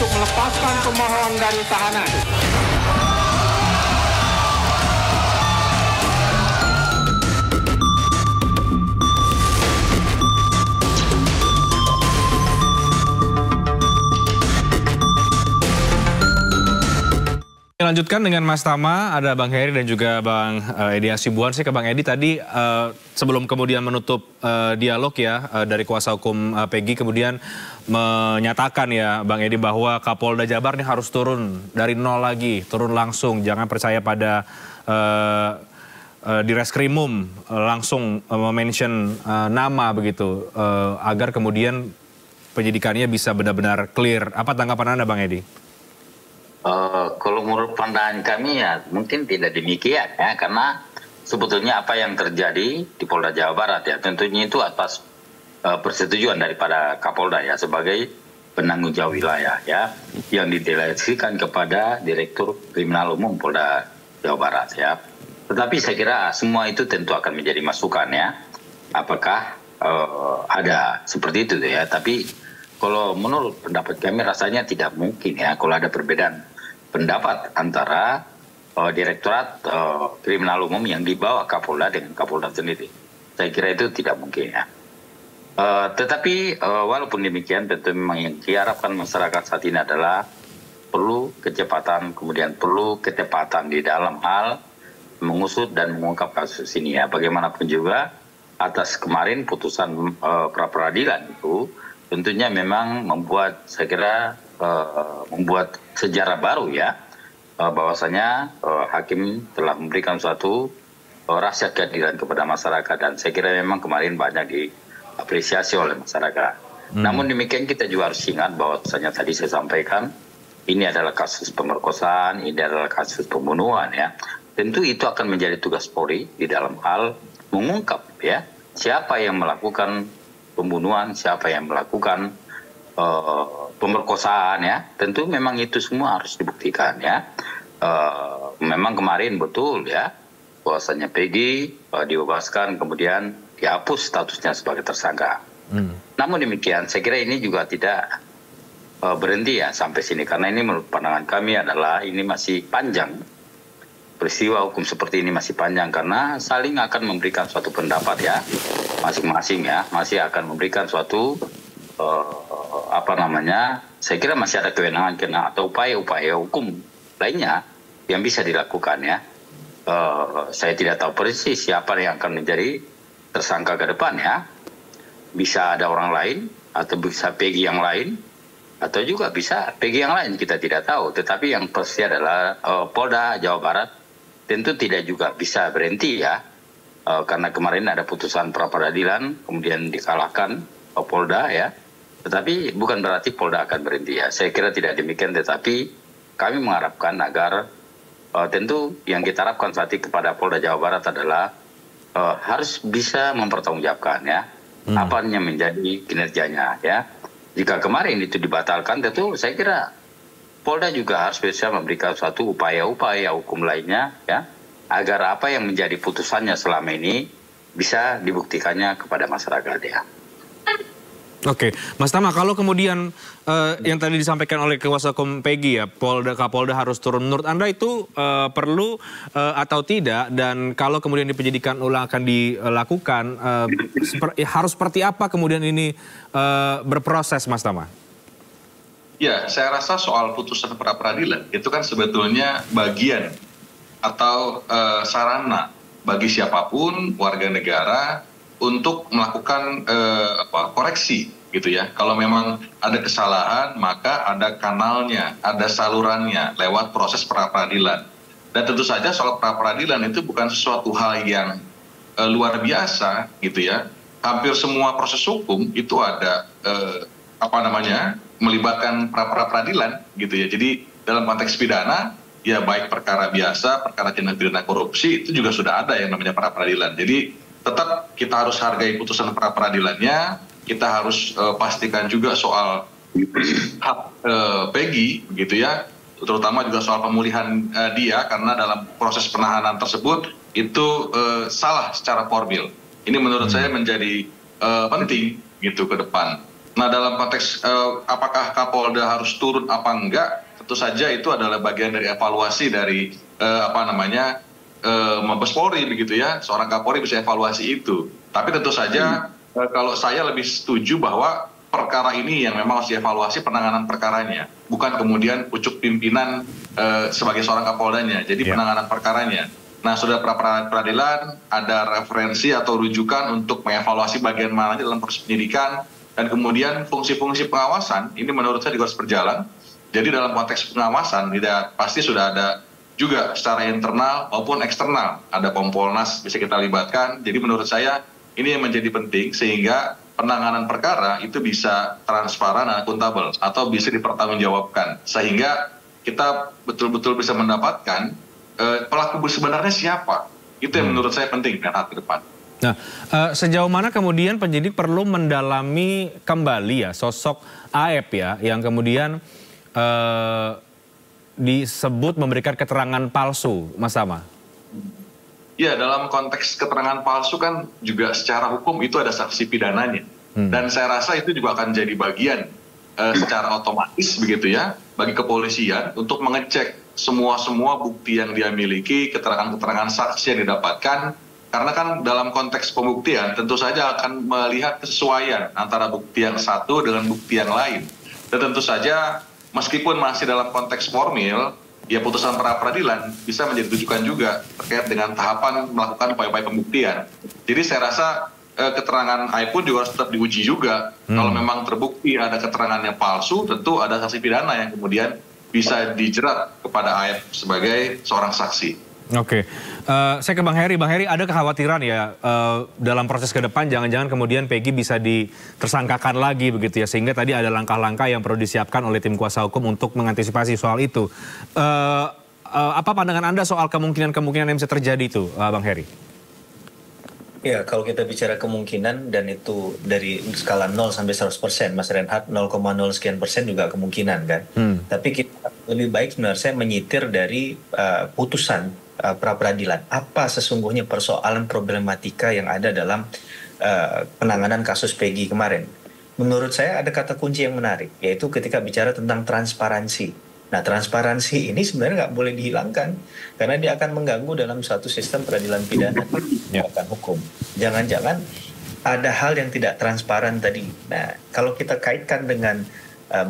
untuk melepaskan pemohon dari tahanan. Lanjutkan dengan Mas Tama, ada Bang Heri dan juga Bang Edi Hasibuan. Sih ke Bang Edi tadi sebelum kemudian menutup dialog ya dari kuasa hukum Peggy kemudian menyatakan ya Bang Edi bahwa Kapolda Jabar ini harus turun dari nol lagi, turun langsung, jangan percaya pada di reskrimum langsung mention nama begitu agar kemudian penyidikannya bisa benar-benar clear. Apa tanggapan Anda Bang Edi? Kalau menurut pandangan kami ya mungkin tidak demikian ya, karena sebetulnya apa yang terjadi di Polda Jawa Barat ya tentunya itu atas persetujuan daripada Kapolda ya sebagai penanggung jawab wilayah ya yang didelegasikan kepada Direktur Kriminal Umum Polda Jawa Barat ya. Tetapi saya kira semua itu tentu akan menjadi masukan ya. Apakah ada seperti itu ya? Tapi kalau menurut pendapat kami rasanya tidak mungkin ya kalau ada perbedaan pendapat antara Direktorat Kriminal Umum yang dibawa Kapolda dengan Kapolda sendiri. Saya kira itu tidak mungkin ya. Tetapi walaupun demikian tentu memang yang diharapkan masyarakat saat ini adalah perlu kecepatan, kemudian perlu ketepatan di dalam hal mengusut dan mengungkap kasus ini ya. Bagaimanapun juga atas kemarin putusan pra-peradilan itu tentunya memang membuat saya kira membuat sejarah baru ya bahwasanya hakim telah memberikan suatu rasa keadilan kepada masyarakat dan saya kira memang kemarin banyak diapresiasi oleh masyarakat. Namun demikian kita juga harus ingat bahwasanya tadi saya sampaikan ini adalah kasus pemerkosaan, ini adalah kasus pembunuhan ya. Tentu itu akan menjadi tugas Polri di dalam hal mengungkap ya siapa yang melakukan pembunuhan, siapa yang melakukan pemerkosaan ya, tentu memang itu semua harus dibuktikan ya. Memang kemarin betul ya, bahwasanya Peggy dibebaskan kemudian dihapus statusnya sebagai tersangka. Namun demikian, saya kira ini juga tidak berhenti ya sampai sini, karena ini menurut pandangan kami adalah ini masih panjang. Peristiwa hukum seperti ini masih panjang karena saling akan memberikan suatu pendapat ya, masing-masing ya, masih akan memberikan suatu saya kira masih ada kewenangan atau upaya-upaya hukum lainnya yang bisa dilakukan ya. Saya tidak tahu persis siapa yang akan menjadi tersangka ke depan ya. Bisa ada orang lain atau bisa Peggy yang lain atau juga bisa Peggy yang lain, kita tidak tahu. Tetapi yang pasti adalah Polda Jawa Barat tentu tidak juga bisa berhenti ya. Karena kemarin ada putusan pra-peradilan kemudian dikalahkan Polda ya. Tetapi bukan berarti Polda akan berhenti ya. Saya kira tidak demikian, tetapi kami mengharapkan agar tentu yang kita harapkan saat ini kepada Polda Jawa Barat adalah harus bisa mempertanggungjawabkan ya apa yang menjadi kinerjanya ya. Jika kemarin itu dibatalkan, tentu saya kira Polda juga harus bisa memberikan suatu upaya-upaya hukum lainnya ya agar apa yang menjadi putusannya selama ini bisa dibuktikannya kepada masyarakat ya. Oke, Mas Tama, kalau kemudian yang tadi disampaikan oleh kuasa hukum Peggy ya, Kapolda harus turun, menurut Anda itu perlu atau tidak? Dan kalau kemudian di penyidikan ulang akan dilakukan, harus seperti apa kemudian ini berproses, Mas Tama? Ya, saya rasa soal putusan pra-peradilan itu kan sebetulnya bagian atau sarana bagi siapapun warga negara untuk melakukan koreksi gitu ya. Kalau memang ada kesalahan maka ada kanalnya, ada salurannya lewat proses pra-peradilan. Dan tentu saja soal pra-peradilan itu bukan sesuatu hal yang luar biasa gitu ya. Hampir semua proses hukum itu ada melibatkan pra-peradilan gitu ya. Jadi dalam konteks pidana ya baik perkara biasa, perkara tindak pidana korupsi itu juga sudah ada yang namanya pra-peradilan. Jadi tetap kita harus hargai putusan pra-peradilannya, kita harus pastikan juga soal hak Peggy gitu ya, terutama juga soal pemulihan dia karena dalam proses penahanan tersebut itu salah secara formil. Ini menurut saya menjadi penting gitu ke depan. Nah, dalam konteks apakah Kapolda harus turun apa enggak, tentu saja itu adalah bagian dari evaluasi dari Mabes Polri begitu ya. Seorang Kapolri bisa evaluasi itu. Tapi tentu saja kalau saya lebih setuju bahwa perkara ini yang memang harus dievaluasi penanganan perkaranya, bukan kemudian pucuk pimpinan sebagai seorang Kapoldanya. Jadi penanganan perkaranya. Nah, sudah peradilan ada referensi atau rujukan untuk mengevaluasi bagian mana dalam proses penyidikan, dan kemudian fungsi-fungsi pengawasan ini menurut saya juga harus berjalan. Jadi dalam konteks pengawasan tidak pasti sudah ada juga secara internal maupun eksternal, ada Kompolnas bisa kita libatkan. Jadi menurut saya ini yang menjadi penting sehingga penanganan perkara itu bisa transparan dan akuntabel atau bisa dipertanggungjawabkan, sehingga kita betul-betul bisa mendapatkan pelaku sebenarnya siapa. Itu yang menurut saya penting kan ke depan. Nah, sejauh mana kemudian penyidik perlu mendalami kembali ya sosok AF ya yang kemudian disebut memberikan keterangan palsu, Mas Tama? Ya, dalam konteks keterangan palsu kan juga secara hukum itu ada sanksi pidananya. Dan saya rasa itu juga akan jadi bagian secara otomatis begitu ya bagi kepolisian untuk mengecek semua bukti yang dia miliki, keterangan-keterangan saksi yang didapatkan. Karena kan dalam konteks pembuktian tentu saja akan melihat kesesuaian antara bukti yang satu dengan bukti yang lain. Dan tentu saja meskipun masih dalam konteks formil, ya putusan pra peradilan bisa menjadi rujukan juga terkait dengan tahapan melakukan upaya-upaya pembuktian. Jadi saya rasa keterangan AIP pun juga harus tetap diuji juga. Kalau memang terbukti ada keterangannya palsu, tentu ada sanksi pidana yang kemudian bisa dijerat kepada AIP sebagai seorang saksi. Oke, saya ke Bang Heri. Bang Heri, ada kekhawatiran ya dalam proses ke depan jangan-jangan kemudian Peggy bisa ditersangkakan lagi begitu ya, sehingga tadi ada langkah-langkah yang perlu disiapkan oleh tim kuasa hukum untuk mengantisipasi soal itu. Apa pandangan Anda soal kemungkinan-kemungkinan yang bisa terjadi itu, Bang Heri? Ya, kalau kita bicara kemungkinan dan itu dari skala 0 sampai 100%, Mas Reinhardt, 0,0 sekian persen juga kemungkinan kan. Tapi kita lebih baik sebenarnya menyitir dari putusan pra peradilan. Apa sesungguhnya persoalan problematika yang ada dalam penanganan kasus Peggy kemarin. Menurut saya ada kata kunci yang menarik, yaitu ketika bicara tentang transparansi. Nah, transparansi ini sebenarnya nggak boleh dihilangkan karena dia akan mengganggu dalam suatu sistem peradilan pidana dan hukum. Jangan-jangan ada hal yang tidak transparan tadi. Nah, kalau kita kaitkan dengan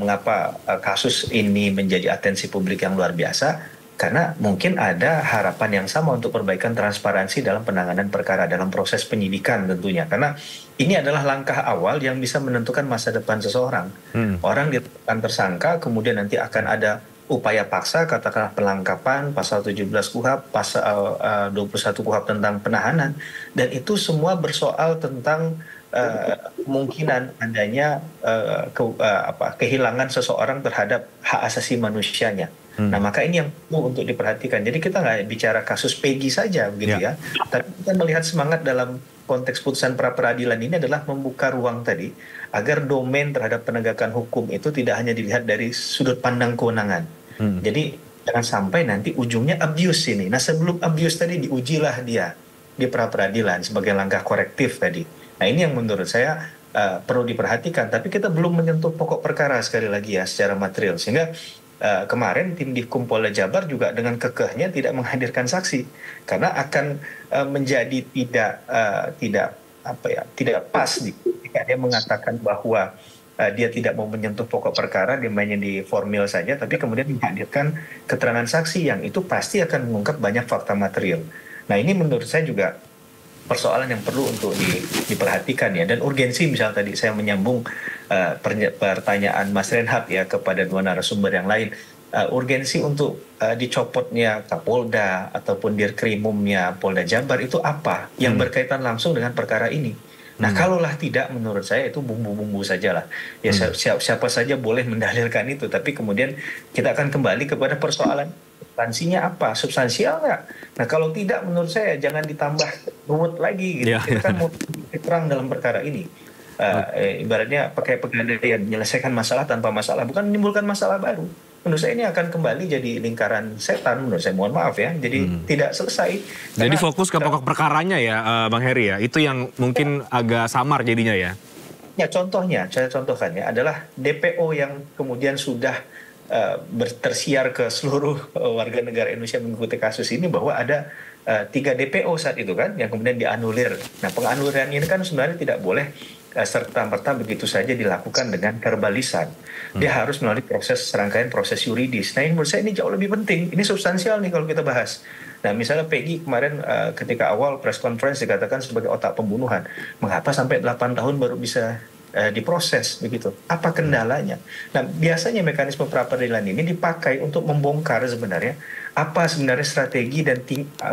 mengapa kasus ini menjadi atensi publik yang luar biasa, karena mungkin ada harapan yang sama untuk perbaikan transparansi dalam penanganan perkara, dalam proses penyidikan tentunya. Karena ini adalah langkah awal yang bisa menentukan masa depan seseorang. Orang ditetapkan tersangka, kemudian nanti akan ada upaya paksa, katakanlah pelangkapan, pasal 17 KUHP, pasal 21 KUHP tentang penahanan. Dan itu semua bersoal tentang kemungkinan adanya kehilangan seseorang terhadap hak asasi manusianya. Nah, maka ini yang perlu untuk diperhatikan. Jadi kita nggak bicara kasus Peggy saja, begitu ya. Tapi kita melihat semangat dalam konteks putusan pra peradilan ini adalah membuka ruang tadi agar domain terhadap penegakan hukum itu tidak hanya dilihat dari sudut pandang kewenangan. Jadi jangan sampai nanti ujungnya abuse ini. Nah, sebelum abuse tadi diujilah dia di pra peradilan sebagai langkah korektif tadi. Nah, ini yang menurut saya perlu diperhatikan. Tapi kita belum menyentuh pokok perkara sekali lagi ya secara material. Sehingga kemarin tim Divkum Polda Jabar juga dengan kekehnya tidak menghadirkan saksi karena akan menjadi tidak pas jika dia mengatakan bahwa dia tidak mau menyentuh pokok perkara, dia mainnya di formil saja, tapi kemudian menghadirkan keterangan saksi yang itu pasti akan mengungkap banyak fakta material. Nah, ini menurut saya juga persoalan yang perlu untuk diperhatikan ya. Dan urgensi misalnya tadi saya menyambung pertanyaan Mas Reinhardt ya kepada dua narasumber yang lain. Urgensi untuk dicopotnya Kapolda ataupun Dirkrimumnya Polda Jabar itu apa yang berkaitan langsung dengan perkara ini. Nah, kalaulah tidak, menurut saya itu bumbu-bumbu sajalah. Ya siapa saja boleh mendalilkan itu, tapi kemudian kita akan kembali kepada persoalan substansinya apa, substansial nggak? Nah, kalau tidak, menurut saya jangan ditambah ruwet lagi. Gitu. Kita kan mau terang dalam perkara ini. Ibaratnya pakai pegadaian, menyelesaikan masalah tanpa masalah, bukan menimbulkan masalah baru. Menurut saya ini akan kembali jadi lingkaran setan, menurut saya, mohon maaf ya. Jadi tidak selesai. Jadi fokus ke pokok perkaranya ya, Bang Heri ya. Itu yang mungkin agak samar jadinya ya. Ya contohnya, saya contohkan ya, adalah DPO yang kemudian sudah tersiar ke seluruh warga negara Indonesia mengikuti kasus ini, bahwa ada 3 DPO saat itu kan yang kemudian dianulir. Nah, penganuliran ini kan sebenarnya tidak boleh serta-merta begitu saja dilakukan dengan verbalisan. Dia harus melalui serangkaian proses yuridis. Nah, ini menurut saya ini jauh lebih penting. Ini substansial nih kalau kita bahas. Nah, misalnya Peggy kemarin ketika awal press conference dikatakan sebagai otak pembunuhan. Mengapa sampai 8 tahun baru bisa diproses begitu? Apa kendalanya? Nah, biasanya mekanisme pra-peradilan ini dipakai untuk membongkar sebenarnya apa sebenarnya strategi dan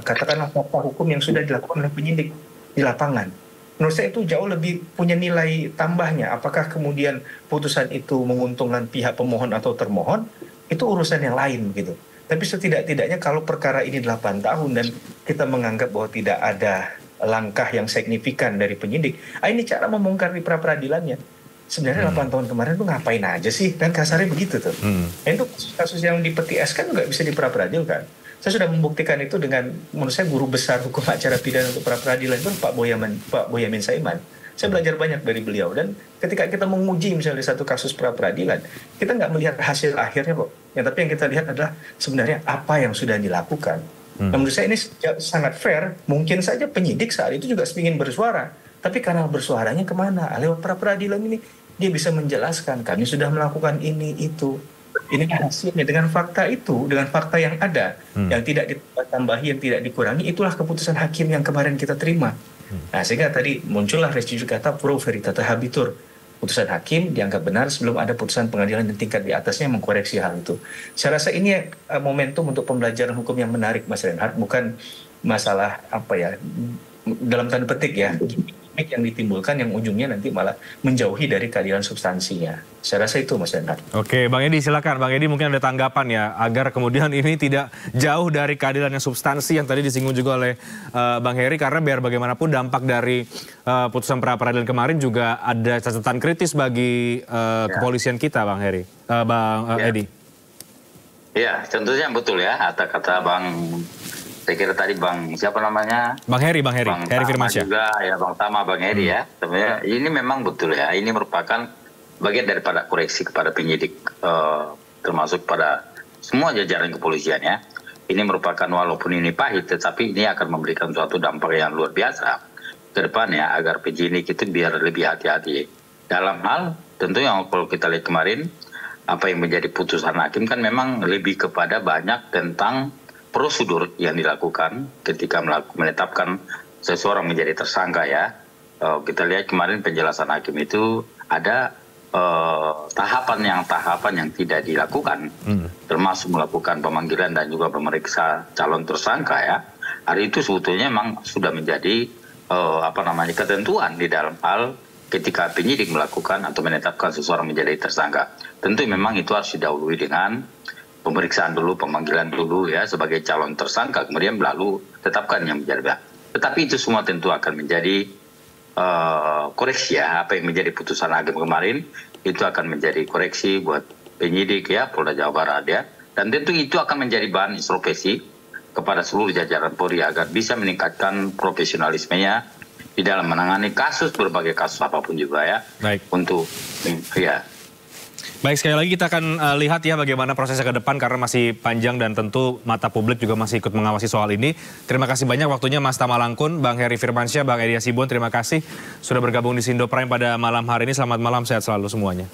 katakanlah fakta hukum yang sudah dilakukan oleh penyidik di lapangan. Menurut saya itu jauh lebih punya nilai tambahnya. Apakah kemudian putusan itu menguntungkan pihak pemohon atau termohon, itu urusan yang lain gitu. Tapi setidak-tidaknya kalau perkara ini 8 tahun dan kita menganggap bahwa tidak ada langkah yang signifikan dari penyidik, ini cara membongkar di pra-peradilannya. Sebenarnya 8 tahun kemarin tuh ngapain aja sih? Dan kasarnya begitu tuh. Nah, itu kasus yang di peti es kan nggak bisa diperadilan. Saya sudah membuktikan itu dengan, menurut saya, guru besar hukum acara pidana untuk pra-peradilan itu Pak Boyamin Saiman. Saya belajar banyak dari beliau. Dan ketika kita menguji misalnya satu kasus pra-peradilan, kita nggak melihat hasil akhirnya kok. Tapi yang kita lihat adalah sebenarnya apa yang sudah dilakukan. Nah, menurut saya ini sangat fair. Mungkin saja penyidik saat itu juga ingin bersuara. Tapi kanal bersuaranya kemana? Lewat pra-peradilan ini dia bisa menjelaskan, kami sudah melakukan ini, itu. Ini hasilnya dengan fakta itu, dengan fakta yang ada, yang tidak ditambahi, yang tidak dikurangi, itulah keputusan hakim yang kemarin kita terima. Nah, sehingga tadi muncullah res judicata pro veritate habetur. Putusan hakim dianggap benar sebelum ada putusan pengadilan yang tingkat di atasnya mengkoreksi hal itu. Saya rasa ini momentum untuk pembelajaran hukum yang menarik, Mas Reinhardt, bukan masalah dalam tanda petik ya, gimmick yang ditimbulkan yang ujungnya nanti malah menjauhi dari keadilan substansinya. Saya rasa itu, Mas Reinhardt. Oke, Bang Edi silakan. Bang Edi mungkin ada tanggapan ya, agar kemudian ini tidak jauh dari keadilan yang substansi yang tadi disinggung juga oleh Bang Heri, karena biar bagaimanapun dampak dari putusan pra-peradilan kemarin juga ada catatan kritis bagi kepolisian kita, Bang Heri, Bang Edi. Ya, tentunya betul ya, kata-kata Bang. Saya kira tadi siapa namanya? Bang Heri Heri Firmansyah. Juga ya, Bang Tama, Bang Heri ya. Sebenarnya ini memang betul ya. Ini merupakan bagian daripada koreksi kepada penyidik, termasuk pada semua jajaran kepolisian ya. Ini merupakan, walaupun ini pahit, tetapi ini akan memberikan suatu dampak yang luar biasa ke depan ya, agar penyidik itu biar lebih hati-hati. Dalam hal tentu yang kalau kita lihat kemarin, apa yang menjadi putusan hakim kan memang lebih kepada banyak tentang prosedur yang dilakukan ketika menetapkan seseorang menjadi tersangka ya. Kita lihat kemarin penjelasan hakim itu ada tahapan yang tidak dilakukan, termasuk melakukan pemanggilan dan juga memeriksa calon tersangka ya. Hari itu sebetulnya memang sudah menjadi ketentuan di dalam hal ketika penyidik melakukan atau menetapkan seseorang menjadi tersangka. Tentu memang itu harus didahului dengan pemeriksaan dulu, pemanggilan dulu ya sebagai calon tersangka, kemudian lalu tetapkan yang menjadi. Tetapi itu semua tentu akan menjadi koreksi ya, apa yang menjadi putusan hakim kemarin itu akan menjadi koreksi buat penyidik ya, Polda Jawa Barat ya, dan tentu itu akan menjadi bahan introspeksi kepada seluruh jajaran Polri agar bisa meningkatkan profesionalismenya di dalam menangani berbagai kasus apapun juga ya. Baik. Untuk ya. Baik, sekali lagi kita akan lihat ya bagaimana prosesnya ke depan, karena masih panjang dan tentu mata publik juga masih ikut mengawasi soal ini. Terima kasih banyak waktunya Mas Tama Langkun, Bang Heri Firmansyah, Bang Edi Hasibuan, terima kasih sudah bergabung di Sindo Prime pada malam hari ini. Selamat malam, sehat selalu semuanya.